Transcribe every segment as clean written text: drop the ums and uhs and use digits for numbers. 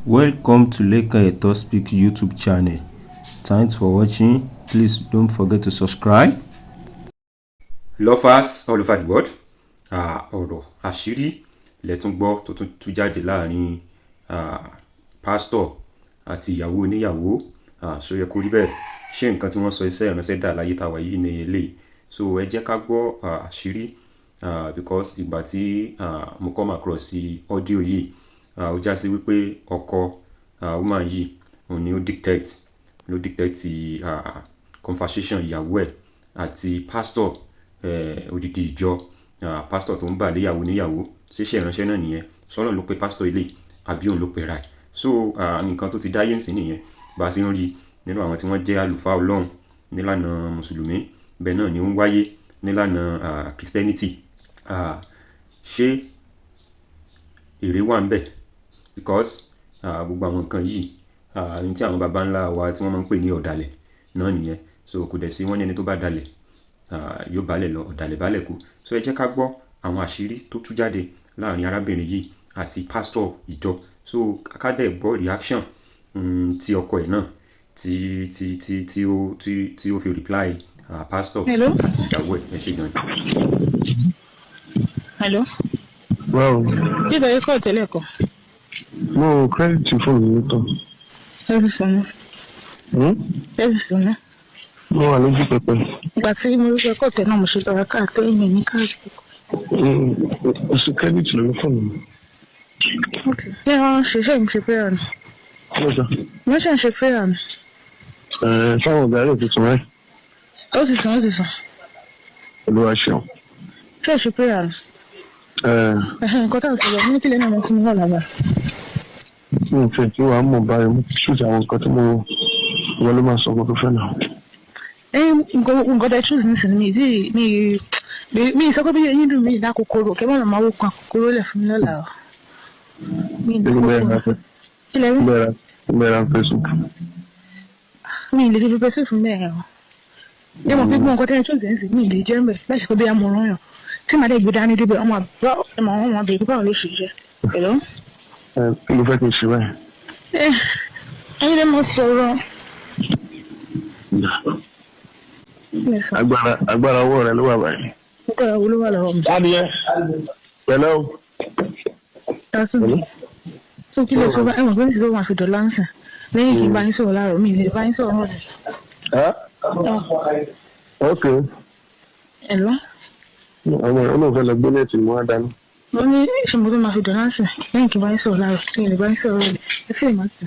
Welcome to Leka Eto Speak YouTube channel. Thanks for watching. Please don't forget to subscribe. Lovers all over the world, ọ̀rọ̀ àṣírí lẹ́tún gbọ́ tó tún tú jáde láàrin pásítọ̀ àti ìyàwó oníyàwó. Ṣó yẹ kó rí bẹ́ẹ̀? Ṣé nǹkan tí wọ́n sọ iṣẹ́ ìránṣẹ́ dà láyé tàwa yìí ní eléyìí? So ẹ jẹ́ ká gbọ́ àṣírí because ìgbà tí mo come across sí audio yìí ó já sí wípé ọkọ woman yìí òun ni ó dictate conversation ìyàwó ẹ̀ àti pásítọ̀ odidi ìjọ pásítọ̀ tó ń bà léyàwó níyàwó ṣíṣe ìránṣẹ́ náà nìyẹn. Sọ́nà ló pe pásítọ̀ ilé àbí òun ló pe ra ẹ̀. So nǹkan tó ti dáyé ǹsìn nìyẹn bá a ṣe ń rí nínú àwọn tí wọ́n jẹ́ àlùfáà Ọlọ́run nílànà mùsùlùmí bẹ́ẹ̀ náà ni ó ń wáyé nílànà Christianity. Ṣé èrè wà ń bẹ̀? Because gbogbo àwọn nǹkan yìí ní tí àwọn baba ńlá wa tí wọ́n máa ń pè ní ọ̀dàlẹ̀ náà nìyẹn. So kò dẹ̀ sí wọ́n ní ẹni tó bá dalẹ̀ yóò balẹ̀ lọ, ọ̀dàlẹ̀ balẹ̀ kú. So ẹ jẹ́ ká gbọ́ àwọn àṣírí tó tú jáde láàrin arábìnrin yìí àti pásítọ̀ ìjọ. So ká dẹ̀ gbọ́ reaction ti ọkọ ẹ̀ náà tí ó fi reply pásítọ̀ àti ìyàwó ẹ̀. Ẹ ṣé gan. Hello. Wow. Ṣé ìbẹ̀rẹ̀ kọ́ tẹ́lẹ̀ kọ́? Mo credit fóònù mi tán. Ẹ̀rù sọ̀nà. Ẹ̀rù sọ̀nà. Mo wà lójú pẹpẹ. Ìgbà tí mo rí pé kọ́ tẹ̀ náà mo ṣe tọrọ káàkiri mi ní káàkiri. Oṣù credit lórí fóònù mi. Ṣé wọ́n ṣe ń ṣe prayer ni? Lọ́sọ̀. Wọ́n ṣe ń ṣe prayer ni. Sáwọn ọ̀gá rẹ̀ tuntun rẹ̀. Ó ti sàn. Olúwa ṣeun. Ṣé ṣe prayer ni? Nǹkan táwọn ti lọ ní kílẹ̀ náà mo ti mú wà lábà. Mi ò fẹ́ kí wàá mọ̀ báyìí mo ti ṣùjà àwọn nǹkan tí mo wọ́n ló máa sọ ọkọ̀ tó fẹ́ náà. Nǹkan tẹ́ ṣùgbọ́n nísìnyí mi sọ pé bí eyín dùn mí ìdá kòkòrò kẹ́ mọ̀nà máa wò kan kòkòrò lẹ̀ fún mi lọ́la o. Ìgbéra Facebook. Mi lè fi pẹ́sẹ̀ fún bẹ́ẹ̀ o. Ṣé mo fi gbọ́ nǹkan tẹ́ ṣùgbọ́n nísìnyí mi lè jẹ́ ń bẹ̀ láti kó bí a mọ̀ ọ́n yàn. Tí màá dé gbé dání débẹ̀ ọmọ àbẹ̀rẹ̀ báwo ló ṣe jẹ́? Hello? Kí ló fẹ́ kí n ṣe báyìí? Ẹyin lè mọ sọ̀rọ̀. Agbára ọwọ́ rẹ ló wà báyìí. Agbára wo ló wà lọ́wọ́ mi? Adìyẹ. Pẹ̀lẹ́ o. So kí lè sọ bá ẹ̀wọ̀n pé nítorí wọn àfi dọ̀lá ń sàn lẹ́yìn kí n bá yín sọ̀rọ̀ láàárọ̀ mi lè bá yín sọ̀rọ̀ náà dẹ̀. Ok. Hello? Ọmọ ìfẹ́ lọ gbé nẹ́ẹ̀tì mú wá dání. Mo ní ìṣòro tó máa fi dọ̀lá ń sàn lẹ́yìn kí n bá yín sọ̀rọ̀ láàárọ̀ kí n lè bá yín sọ̀rọ̀ rẹ̀ ẹ fi ìmọ̀ sí.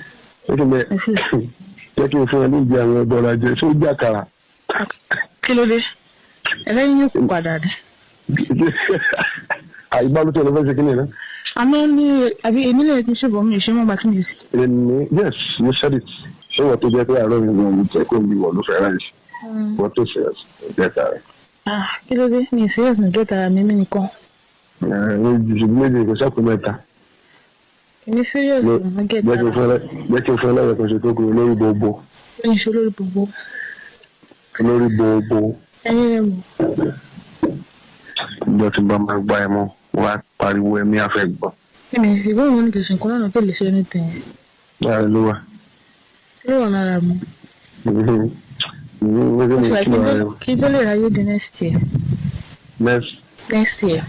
Jẹ́ kí n fún ẹ ní ìdí àwọn ẹgbẹ́ ọ̀rọ̀ ajé ṣé ó jẹ́ àkàrà. Kí ló dé? Ẹlẹ́yin yóò kó padà dé. Àyíbá ló tó lọ fẹ́ ṣe kí ni náà. Àmọ́ ní àbí èmi lè ti ṣèbọ̀ mi ìṣe mọ́gbà tí mi sì. Yes, you said it. Ṣé wọ́n tó jẹ́ pé àárọ̀ mi wọ̀n mi jẹ́ kó mi wọ̀ ló fẹ́ ráyè? Wọ́n tó ṣe ẹ̀jẹ̀ tààrẹ. Kí ló dé? Mi ìṣe ẹ̀sìn ìjọ tara mi nìkan. Méjì méjì kò sẹ́kù mẹ́ta. Èmi serious mo gẹ̀ tara. Jẹ́ kí n fún ẹlẹ́yìn kan ṣe tó kúrò lórí gbogbo. Ẹyin ṣe lórí gbogbo. Lórí gbogbo. Ẹyin rẹ̀ mọ̀. Ìjọ tí bá máa gbá ẹ mọ́, wá pariwo ẹ̀mí afẹ́ gbọ́. Èmi ìsìnkú òun ní kìsìn kan lọ́nà tó lè ṣe ní tẹ̀yìn. Láàrin ló wà. Ló wà lára mi. Kí tó lè ráyé di next year. Next year.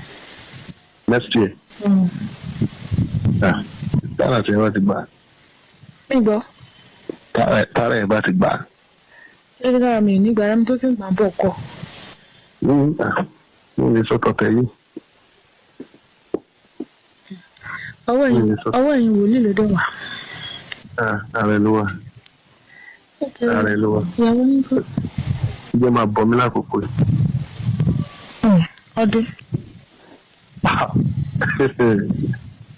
Tààrà tí ẹ bá ti gbà. Mi gbọ́. Tààrà ẹ bá ti gbà. Ṣé kí lára mi ò ní gbàrá mi tó fi ń gbà bọ̀ kọ? Mo lè sọ tọ̀tẹ̀ yìí. Ọwọ́ ẹ̀yin wòlíì ló dé wà. Ààrẹ ló wà. Ìyàwó ní kò. Ìjẹ́ máa bọ̀ mí lákòókò yìí. Ọdún.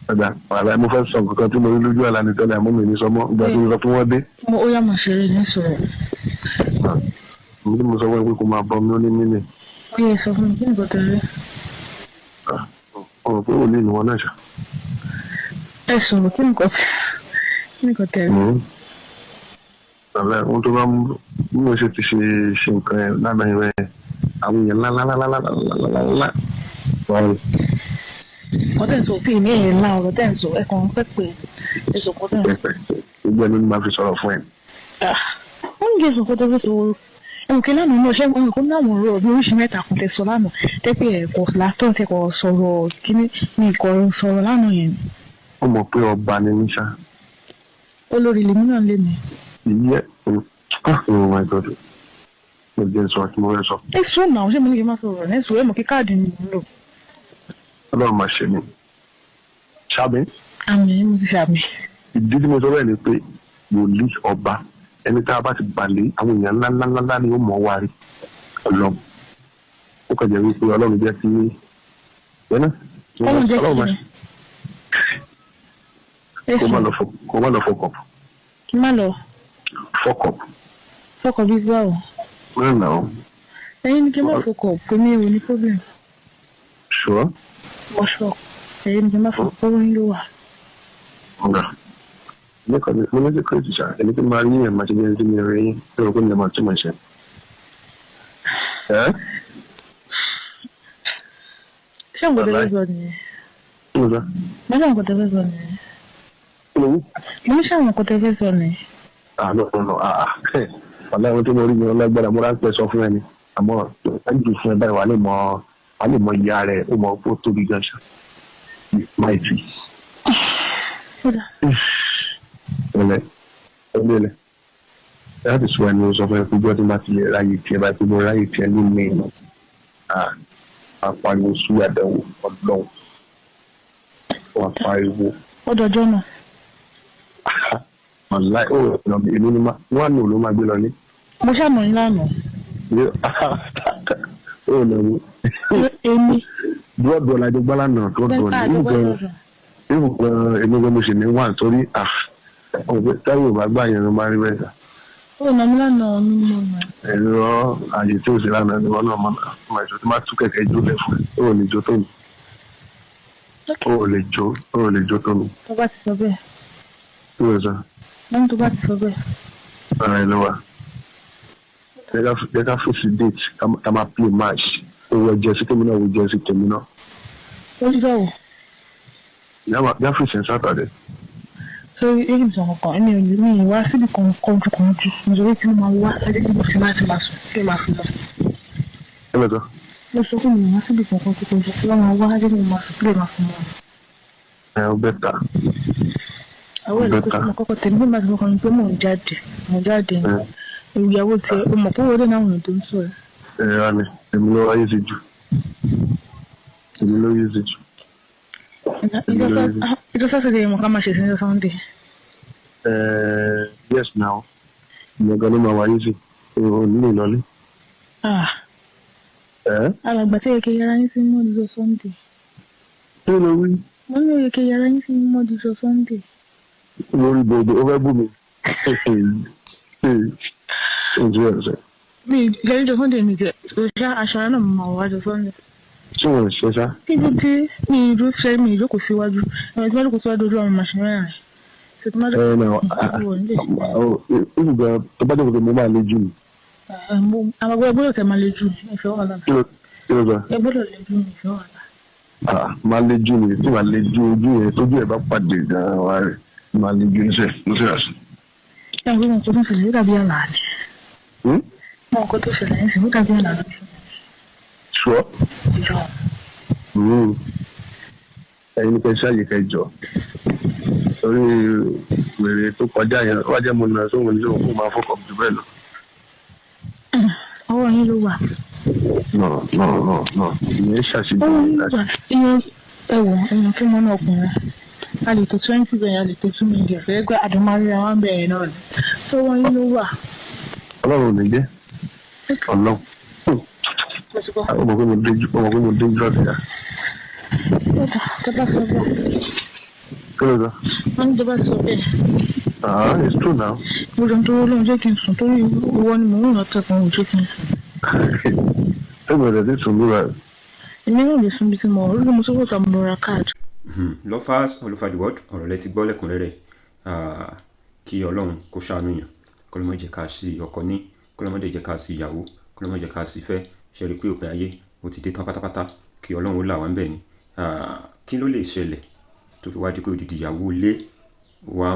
Ọ̀dà wàhálà mo fẹ́ sọ nǹkan tí mo rí lójú àlá ní tẹ́lẹ̀ àmọ́ mi ní sọmọ́ ìgbà tí mo sọ fún wọn dé. Ó yá màá ṣeré ní sọ̀rọ̀. Mo sọ fún ẹ pé kò máa bọ̀ mí ó ní mímì. Ó yẹ sọ fún mi kí nǹkan tẹ̀lé. Ọ̀rọ̀ pé òní ìlú wọn náà ṣá. Ẹ sọ̀rọ̀ kí nǹkan tẹ̀lé. Àlẹ́ ohun tó bá mú bí mo ṣe ti ṣe nǹkan ẹ̀ lánàá ìwẹ̀ àwọn èèyàn lálálálálálálálá. ọ̀tẹ̀ ń sọ pé ní ẹ̀yìn náà ọ̀rọ̀ tẹ̀ ń sọ ẹ̀kan pẹ́ pé Èso kọ́ tó. Gbogbo ẹni máa fi sọ̀rọ̀ fún ẹ. Wọ́n ń gé èso kọ́ tó fi sọ̀rọ̀. Ẹ̀wọ̀n lánàá náà ṣé wọn kò náà wọ̀n rọ̀ bí oríṣi mẹ́ta kan tẹ sọ lánàá. Tẹ́pẹ́ ẹ̀kọ́ látọ̀ tẹ́kọ̀ sọ̀rọ̀ kíní ní ìkọ̀ sọ̀rọ̀ lánàá yẹn. Ó mọ̀ pé ọba ni mí ṣá. Olórí lèmi náà lé mi. Ìyẹ́ oh my God. Mo jẹ́ sọ àti mo fẹ́ sọ. Èso náà ṣé mo ní kí n má sọ̀rọ̀ ní èso ẹ̀mọ̀ kí káàdì ni mo ń lò. Ọlọ́run máa ṣe mí. Ṣáàbí. Àmì mo ti ṣàmì. Ìdí tí mo sọ bẹ́ẹ̀ ni pé wòlíì ọba ẹni tá a bá ti balẹ̀ àwọn èèyàn ńláńláńlá ni ó mọ̀ wá rí Ọlọ́run. Ó kàn jẹ́ wípé Ọlọ́run jẹ́ kí Ọlọ́run jẹ́ kí kó má lọ fọkọ̀. Kí má lọ. Fọkọ̀. Fọkọ̀ bí báwo. Mẹ́rin náà. Ẹyin ni kí n má fọkọ̀ pé mi ò ní problem. Sure. Mo sọ ẹyin ni kí n má fọkọ̀ pé mi ló wà. Ọ̀gá. Mo ní kí kí ṣá ẹni tí máa rí yẹn máa ṣe jẹ́ ní eré yín tí o kò ní máa túmọ̀ ṣe. Ṣé nǹkan tó fẹ́ sọ nìyẹn? Kí ló sọ? Mo ní nǹkan tó fẹ́ sọ nìyẹn. Kí ló wí? Mo ní ṣé àwọn nǹkan tó fẹ́ sọ nìyẹn. Wàlá ẹ̀wọ̀n tí mo rí ni ọlọ́gbọ́dọ̀ mo ráńpẹ́ sọ fún ẹni àmọ́ ẹ̀jú fún ẹ báyìí wà lè mọ ìyá rẹ̀ ó mọ ó tóbi gan ṣá. Máìtì. Ẹlẹ́ láti sọ ẹni ó sọ fún ẹ pé gbọ́dọ̀ máa ti lè ráyè tiẹ̀ báyìí pé mo ráyè tiẹ̀ ní mẹ́rin. Àpariwo sú àdánwò ọlọ́run. Wọ́n pariwo. Ó dọjọ́ náà. Wàláì ó lọ bí èmi ni wọ́n á nù ló máa gbé lọ ní. Mo ṣàmọ̀ yín lánàá. Ó lọ ní. Èmi. Dúrọ́dù ọ̀làjọ gbọ́lá náà tó dùn ní. Ìbùkún èmi gan mo sì ní wà nítorí táwọn ò bá gbà yẹn ló máa rí bẹ́ẹ̀ sà. Ó nà mí lánàá mi mọ̀ náà. Ẹ̀rọ àyè tí ó sì lánàá ni wọ́n náà máa ìṣó tí máa tú kẹ̀kẹ́ jó lẹ̀ fún ẹ. Ó lè jó tó mi. Ó lè jó tó mi. Tó bá ti sọ bẹ́ẹ̀. Kí ló sọ? Lẹ́yìn tó bá ti sọ bẹ́ẹ̀. Ara ẹ̀ ló wà. Jẹ́ ká fèsì date ká máa play match. Ó wọ jẹ́sí tèmi náà wọ jẹ́sí tèmi náà. Ó ti sọ̀rọ̀. Yá fèsì ní Sátọ̀dẹ̀. Sórí èyí ìtàn kankan èmi ò ní ìwá síbi kan kọjú nítorí tí mo máa wá ẹjẹ́ tí mo fi máa ti máa sùn kí n máa fi lọ. Ẹ lọ́tọ̀. Mo sọ fún mi ìwá síbi kan kọjú kí wọ́n máa wá ẹjẹ́ tí mo máa sùn kí n máa fi lọ. Ẹ ọ bẹ́tà. Àwọn èlò tó mo kọ́kọ́ tẹ̀lé nígbà tí mo kàn ní pé mò ń jáde ní ìyàwó tiẹ̀ o mọ̀ pé wọlé náà wọ̀nyí tó ń sọ̀rọ̀. Ẹ rà ní èmi ló ráyè sí jù. Ìjọ Sátidé mo ká máa ṣe sí ní Sunday. Yes now. Ìyẹn ló máa wáyé sí. O nílò ìlọlé. Alàgbà tí èké yàrá yín sí mọ́ ìjọ Sunday. Kí ló wí? Wọ́n ní èké yàrá yín sí mọ́ ìjọ Sunday. Lórí bòbò ó fẹ́ bù mí. Mi ìjọ ìjọ Sunday mi jẹ òṣìṣẹ́ aṣọ náà mo máa wá jọ Sunday. Ṣé wọ́n ṣe ṣá? Kí ló dé mi ìlú ṣe mi ìjókòó síwájú ẹ̀rọ tí wọ́n lókòó síwájú ojú ọmọ màṣẹ mẹ́rin rẹ̀. Ìgbà tó bá jẹ́ pé mo máa le jù mí. Àwọn ẹgbẹ́ tẹ̀ máa le jù mí ìfẹ́ wà lára. Kí ló sọ? Ẹgbẹ́ le jù mí ìfẹ́ wà lára. Máa le jù mí tí màá le jù ojú yẹn tójú ẹ̀ bá pàdé gan-an wá rẹ̀ máa le jù níṣẹ́ àṣẹ. Ẹ ń gbé wọn tó ń ṣẹlẹ̀ dàbí àlá ni. Wọn kò tó ṣẹlẹ̀ ń sìn dàbí àlá ni. Ṣọ́. Ẹyin ní kẹsí àyè kẹjọ torí wèrè tó kọjá yẹn wá jẹ́ mo nà sóhun ní òun kó máa fọkàn jù bẹ́ẹ̀ lọ. Ọwọ́ yín ló wà. No. Ìyẹn ṣàṣìbí. Ọwọ́ yín ló wà. Èèyàn kí wọ́n náà ọkùnrin. A lè tó 20 bẹ̀rẹ̀, a lè tó 2 million. Fẹ́ gbé àdùnmárí àwọn bẹ̀rẹ̀ náà ni. Ọwọ́ yín ló wà. Ọlọ́run ò ní jẹ́. Ọlọ́run. Ọmọ pé mo dé jù ọ̀sẹ̀ yá. Tó bá sọ bẹ́ẹ̀. Kí ló sọ? Wọ́n ní tó bá sọ bẹ́ẹ̀. It's true now. Mo jọ ń tó lóun jẹ́ kí n sùn torí owó ni mò ń rán tẹ̀kùn òun jẹ́ kí n sùn. Ṣé mo rẹ̀ ti sùn lóra? Èmi náà lè sùn bí ti mọ̀ ọ́ lórí mo sọ́kò tà mo lọ ra káàdì. Lovers all over the world, ọ̀rọ̀ lẹ ti gbọ́ lẹ́kùnrẹ́rẹ́ kí Ọlọ́run kó ṣàánú yàn kó ló má jẹ́ ká sí ọkọ ní kó ló má jẹ́ ká sí ìyàwó kó ló má jẹ́ ká sí fẹ́ ṣe rí pé òpin ayé ó ti dé tán pátápátá kí Ọlọ́run ó là wá ń bẹ̀ ni kí ló lè ṣẹlẹ̀ tó fi wá di pé odidi ìyàwó ilé wá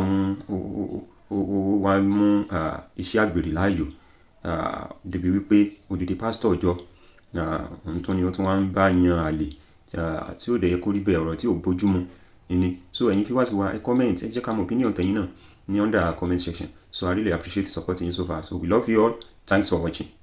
mú iṣẹ́ àgbèrè láàyò débi wípé odidi pásítọ̀ ọjọ́ òun tó ni ó tún wá ń bá yan àlè tí ó dẹ̀ yẹ kó rí bẹ́ẹ̀, ọ̀rọ̀ tí ò bójúmu ni. So ẹ̀yin fi wá sí wa ẹ comment, ẹ jẹ́ ká mọ̀ opinion tẹ̀yin náà ní under our comment section. So I really appreciate the support in you so far. So we love you all. Thanks for watching.